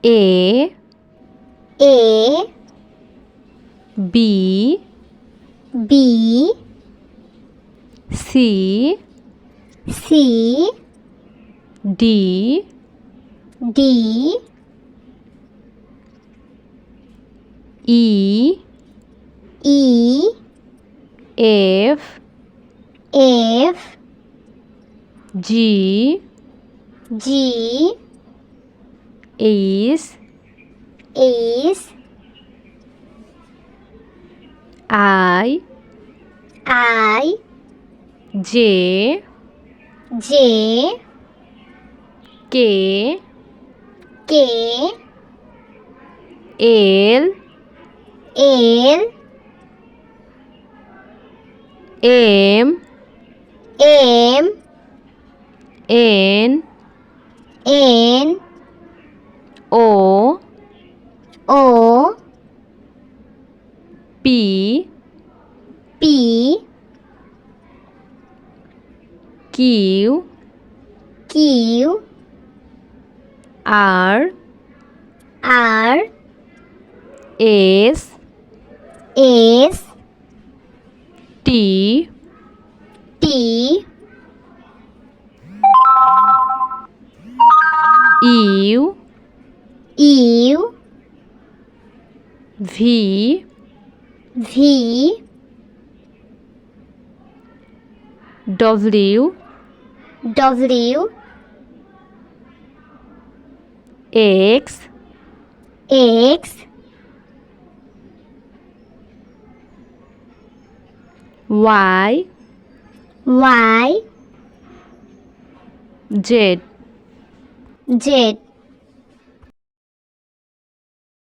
A B C D E F G H I J K L M N O P Q R S T U V W X Y Z